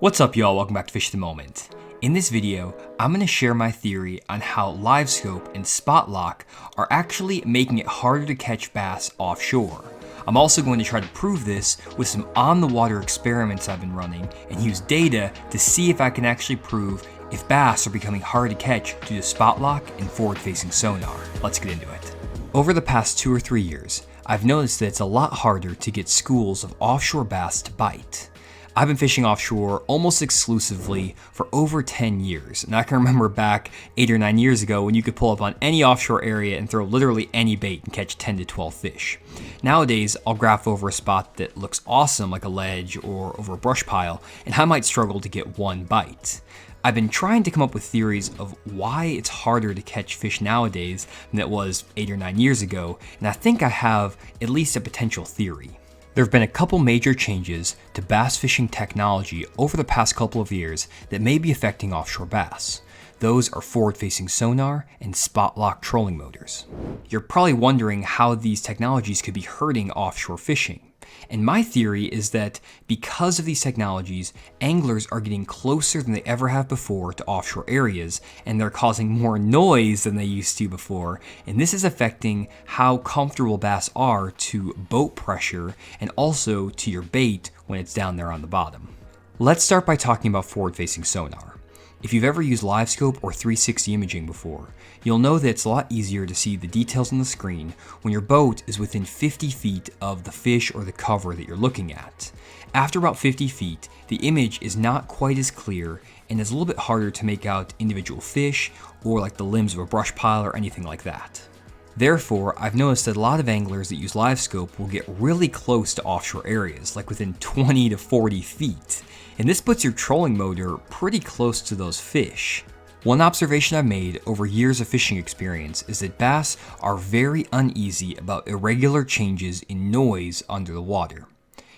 What's up y'all, welcome back to Fish at the Moment. In this video, I'm going to share my theory on how live scope and spot lock are actually making it harder to catch bass offshore. I'm also going to try to prove this with some on-the-water experiments I've been running and use data to see if I can actually prove if bass are becoming hard to catch due to spot lock and forward-facing sonar. Let's get into it. Over the past 2 or 3 years, I've noticed that it's a lot harder to get schools of offshore bass to bite. I've been fishing offshore almost exclusively for over 10 years, and I can remember back 8 or 9 years ago when you could pull up on any offshore area and throw literally any bait and catch 10 to 12 fish. Nowadays, I'll graph over a spot that looks awesome like a ledge or over a brush pile, and I might struggle to get one bite. I've been trying to come up with theories of why it's harder to catch fish nowadays than it was 8 or 9 years ago, and I think I have at least a potential theory. There have been a couple major changes to bass fishing technology over the past couple of years that may be affecting offshore bass. Those are forward-facing sonar and spot lock trolling motors. You're probably wondering how these technologies could be hurting offshore fishing. And my theory is that because of these technologies, anglers are getting closer than they ever have before to offshore areas, and they're causing more noise than they used to before, and this is affecting how comfortable bass are to boat pressure and also to your bait when it's down there on the bottom. Let's start by talking about forward-facing sonar. If you've ever used live scope or 360 imaging before, you'll know that it's a lot easier to see the details on the screen when your boat is within 50 feet of the fish or the cover that you're looking at. After about 50 feet, the image is not quite as clear and it's a little bit harder to make out individual fish or like the limbs of a brush pile or anything like that. Therefore, I've noticed that a lot of anglers that use live scope will get really close to offshore areas, like within 20 to 40 feet. And this puts your trolling motor pretty close to those fish. One observation I've made over years of fishing experience is that bass are very uneasy about irregular changes in noise under the water.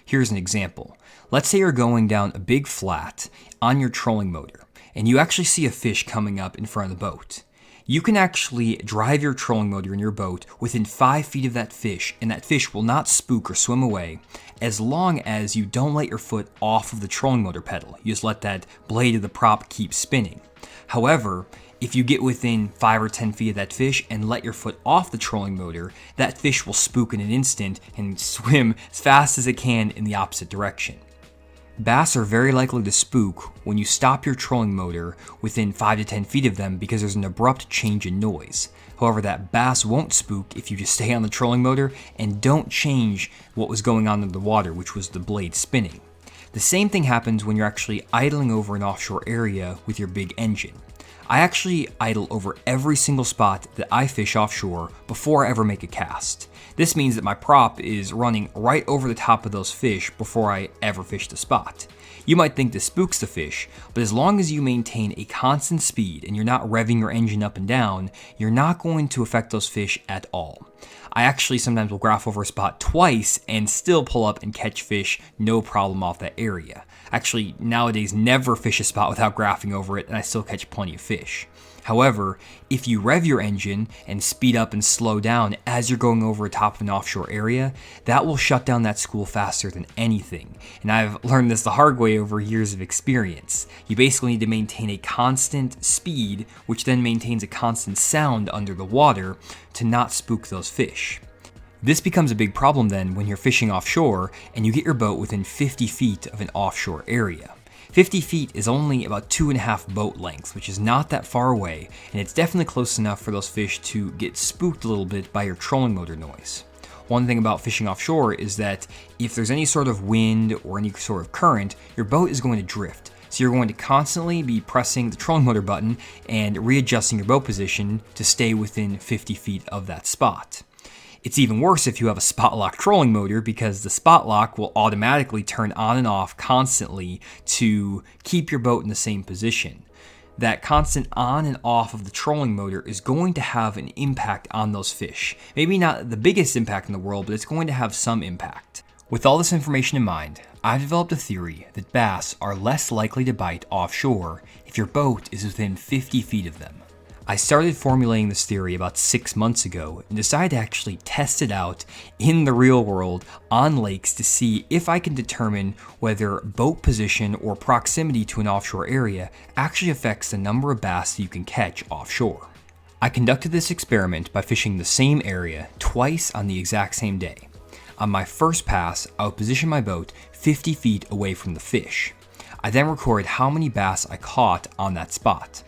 Here's an example. Let's say you're going down a big flat on your trolling motor, and you actually see a fish coming up in front of the boat. You can actually drive your trolling motor in your boat within 5 feet of that fish, and that fish will not spook or swim away as long as you don't let your foot off of the trolling motor pedal. You just let that blade of the prop keep spinning. However, if you get within 5 or 10 feet of that fish and let your foot off the trolling motor, that fish will spook in an instant and swim as fast as it can in the opposite direction. Bass are very likely to spook when you stop your trolling motor within 5 to 10 feet of them because there's an abrupt change in noise. However, that bass won't spook if you just stay on the trolling motor and don't change what was going on in the water, which was the blade spinning. The same thing happens when you're actually idling over an offshore area with your big engine. I actually idle over every single spot that I fish offshore before I ever make a cast. This means that my prop is running right over the top of those fish before I ever fish the spot. You might think this spooks the fish, but as long as you maintain a constant speed and you're not revving your engine up and down, you're not going to affect those fish at all. I actually sometimes will graph over a spot twice and still pull up and catch fish no problem off that area. Actually, nowadays never fish a spot without graphing over it and I still catch plenty of fish. However, if you rev your engine and speed up and slow down as you're going over the top of an offshore area, that will shut down that school faster than anything. And I've learned this the hard way over years of experience. You basically need to maintain a constant speed, which then maintains a constant sound under the water to not spook those fish. This becomes a big problem then when you're fishing offshore and you get your boat within 50 feet of an offshore area. 50 feet is only about 2.5 boat lengths, which is not that far away, and it's definitely close enough for those fish to get spooked a little bit by your trolling motor noise. One thing about fishing offshore is that if there's any sort of wind or any sort of current, your boat is going to drift. So you're going to constantly be pressing the trolling motor button and readjusting your boat position to stay within 50 feet of that spot. It's even worse if you have a spot lock trolling motor because the spot lock will automatically turn on and off constantly to keep your boat in the same position. That constant on and off of the trolling motor is going to have an impact on those fish. Maybe not the biggest impact in the world, but it's going to have some impact. With all this information in mind, I've developed a theory that bass are less likely to bite offshore if your boat is within 50 feet of them. I started formulating this theory about 6 months ago and decided to actually test it out in the real world on lakes to see if I can determine whether boat position or proximity to an offshore area actually affects the number of bass that you can catch offshore. I conducted this experiment by fishing the same area twice on the exact same day. On my first pass, I would position my boat 50 feet away from the fish. I then recorded how many bass I caught on that spot.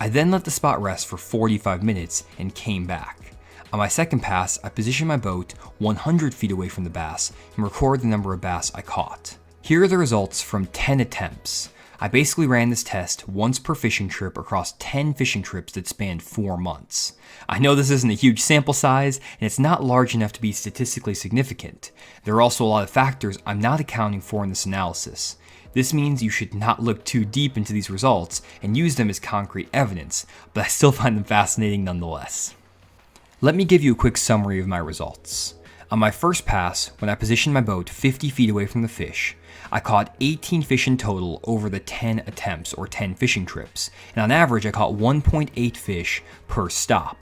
I then let the spot rest for 45 minutes and came back. On my second pass, I positioned my boat 100 feet away from the bass and recorded the number of bass I caught. Here are the results from 10 attempts. I basically ran this test once per fishing trip across 10 fishing trips that spanned 4 months. I know this isn't a huge sample size, and it's not large enough to be statistically significant. There are also a lot of factors I'm not accounting for in this analysis. This means you should not look too deep into these results and use them as concrete evidence, but I still find them fascinating nonetheless. Let me give you a quick summary of my results. On my first pass, when I positioned my boat 50 feet away from the fish, I caught 18 fish in total over the 10 attempts or 10 fishing trips, and on average I caught 1.8 fish per stop.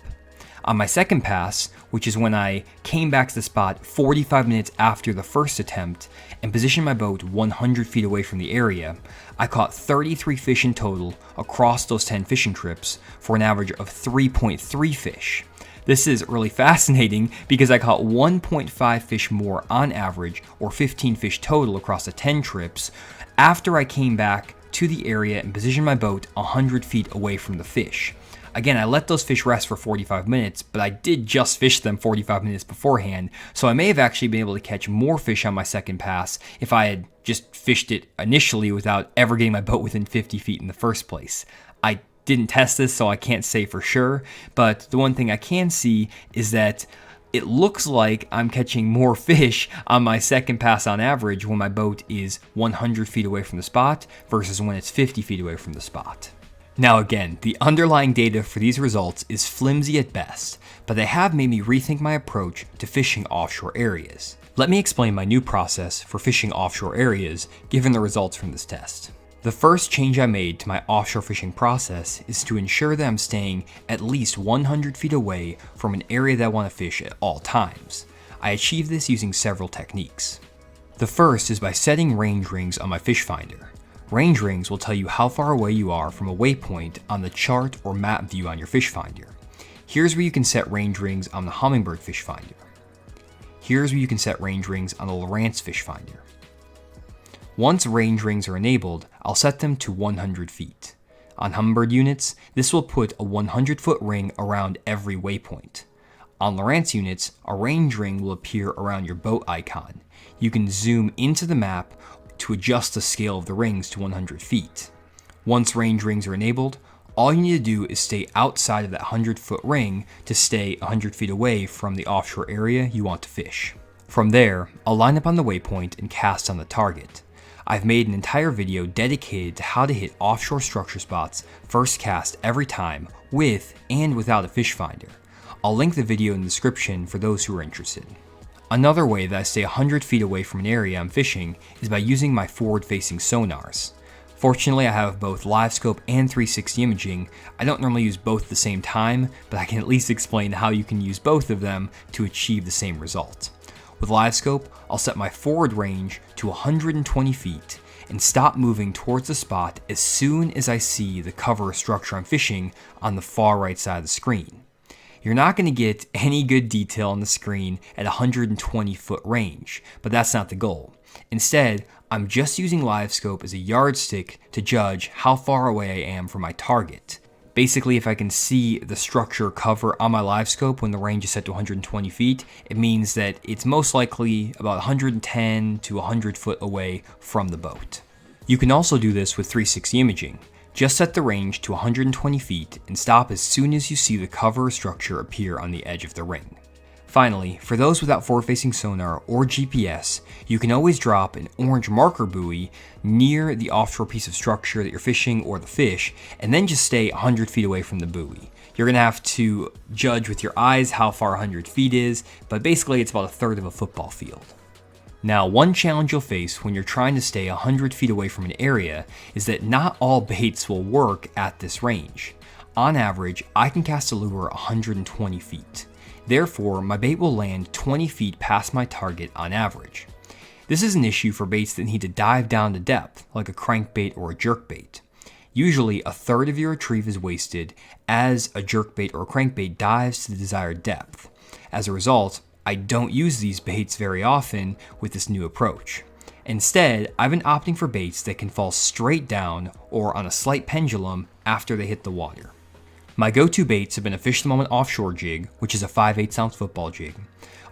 On my second pass, which is when I came back to the spot 45 minutes after the first attempt and positioned my boat 100 feet away from the area, I caught 33 fish in total across those 10 fishing trips for an average of 3.3 fish. This is really fascinating because I caught 1.5 fish more on average, or 15 fish total across the 10 trips, after I came back to the area and positioned my boat 100 feet away from the fish. Again, I let those fish rest for 45 minutes, but I did just fish them 45 minutes beforehand, so I may have actually been able to catch more fish on my second pass if I had just fished it initially without ever getting my boat within 50 feet in the first place. I didn't test this, so I can't say for sure, but the one thing I can see is that it looks like I'm catching more fish on my second pass on average when my boat is 100 feet away from the spot versus when it's 50 feet away from the spot. Now again, the underlying data for these results is flimsy at best, but they have made me rethink my approach to fishing offshore areas. Let me explain my new process for fishing offshore areas given the results from this test. The first change I made to my offshore fishing process is to ensure that I'm staying at least 100 feet away from an area that I want to fish at all times. I achieve this using several techniques. The first is by setting range rings on my fish finder. Range rings will tell you how far away you are from a waypoint on the chart or map view on your fish finder. Here's where you can set range rings on the Humminbird fish finder. Here's where you can set range rings on the Lowrance fish finder. Once range rings are enabled, I'll set them to 100 feet. On Humminbird units, this will put a 100-foot ring around every waypoint. On Lowrance units, a range ring will appear around your boat icon. You can zoom into the map to adjust the scale of the rings to 100 feet. Once range rings are enabled, all you need to do is stay outside of that 100-foot ring to stay 100 feet away from the offshore area you want to fish. From there, I'll line up on the waypoint and cast on the target. I've made an entire video dedicated to how to hit offshore structure spots first cast every time with and without a fish finder. I'll link the video in the description for those who are interested. Another way that I stay 100 feet away from an area I'm fishing is by using my forward-facing sonars. Fortunately, I have both live scope and 360 imaging. I don't normally use both at the same time, but I can at least explain how you can use both of them to achieve the same result. With live scope, I'll set my forward range to 120 feet and stop moving towards the spot as soon as I see the cover or structure I'm fishing on the far right side of the screen. You're not going to get any good detail on the screen at 120 foot range, but that's not the goal. Instead, I'm just using live scope as a yardstick to judge how far away I am from my target. Basically, if I can see the structure cover on my live scope when the range is set to 120 feet, it means that it's most likely about 110 to 100 foot away from the boat. You can also do this with 360 imaging. Just set the range to 120 feet and stop as soon as you see the cover or structure appear on the edge of the ring. Finally, for those without forward-facing sonar or GPS, you can always drop an orange marker buoy near the offshore piece of structure that you're fishing or the fish, and then just stay 100 feet away from the buoy. You're going to have to judge with your eyes how far 100 feet is, but basically it's about a third of a football field. Now, one challenge you'll face when you're trying to stay 100 feet away from an area is that not all baits will work at this range. on average, I can cast a lure 120 feet. Therefore, my bait will land 20 feet past my target on average. This is an issue for baits that need to dive down to depth, like a crankbait or a jerkbait. Usually, a third of your retrieve is wasted as a jerkbait or crankbait dives to the desired depth. As a result, I don't use these baits very often with this new approach. Instead, I've been opting for baits that can fall straight down or on a slight pendulum after they hit the water. My go-to baits have been a Fish the Moment offshore jig, which is a 5/8 ounce football jig,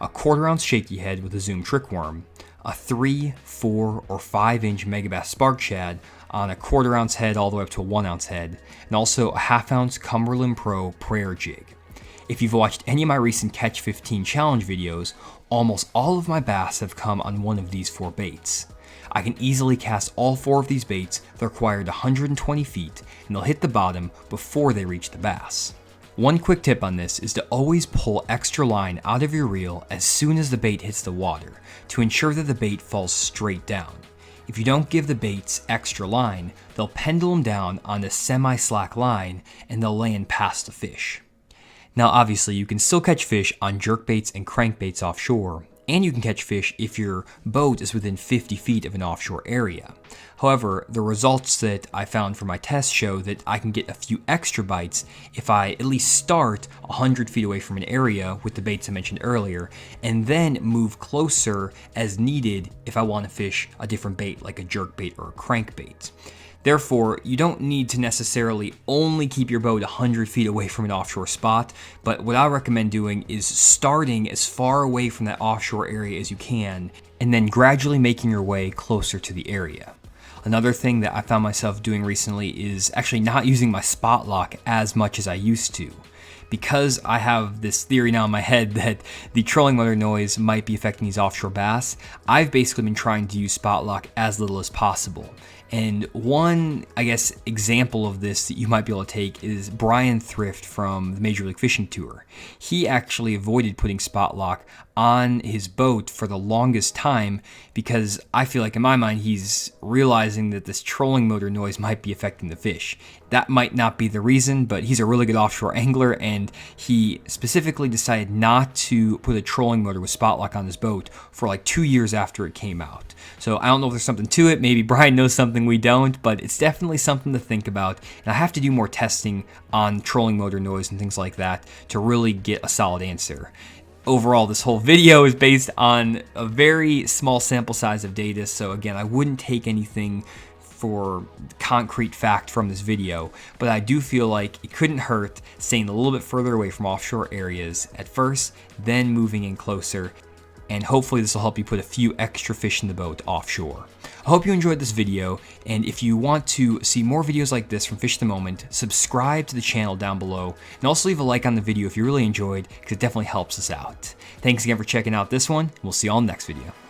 a 1/4 ounce shaky head with a zoom trick worm, a 3, 4, or 5 inch Megabass spark shad on a 1/4 ounce head all the way up to a 1 ounce head, and also a 1/2 ounce Cumberland Pro prayer jig. If you've watched any of my recent Catch 15 challenge videos, almost all of my bass have come on one of these 4 baits. I can easily cast all 4 of these baits that require 120 feet, and they'll hit the bottom before they reach the bass. One quick tip on this is to always pull extra line out of your reel as soon as the bait hits the water to ensure that the bait falls straight down. If you don't give the baits extra line, they'll pendulum down on a semi-slack line and they'll land past the fish. Now obviously you can still catch fish on jerkbaits and crankbaits offshore, and you can catch fish if your boat is within 50 feet of an offshore area. However, the results that I found for my test show that I can get a few extra bites if I at least start 100 feet away from an area with the baits I mentioned earlier, and then move closer as needed if I want to fish a different bait like a jerkbait or a crankbait. Therefore, you don't need to necessarily only keep your boat 100 feet away from an offshore spot, but what I recommend doing is starting as far away from that offshore area as you can, and then gradually making your way closer to the area. Another thing that I found myself doing recently is actually not using my spot lock as much as I used to. Because I have this theory now in my head that the trolling motor noise might be affecting these offshore bass, I've basically been trying to use spot lock as little as possible. And one, I guess, example of this that you might be able to take is Brian Thrift from the Major League Fishing Tour. He actually avoided putting spot lock on his boat for the longest time because I feel like in my mind he's realizing that this trolling motor noise might be affecting the fish. That might not be the reason, but he's a really good offshore angler and he specifically decided not to put a trolling motor with spot lock on his boat for like 2 years after it came out. So I don't know if there's something to it. Maybe Brian knows something we don't, but it's definitely something to think about. And I have to do more testing on trolling motor noise and things like that to really get a solid answer. Overall, this whole video is based on a very small sample size of data, so again, I wouldn't take anything for concrete fact from this video, but I do feel like it couldn't hurt staying a little bit further away from offshore areas at first, then moving in closer, and hopefully this will help you put a few extra fish in the boat offshore. I hope you enjoyed this video, and if you want to see more videos like this from Fish the Moment, subscribe to the channel down below, and also leave a like on the video if you really enjoyed, because it definitely helps us out. Thanks again for checking out this one, and we'll see you all in the next video.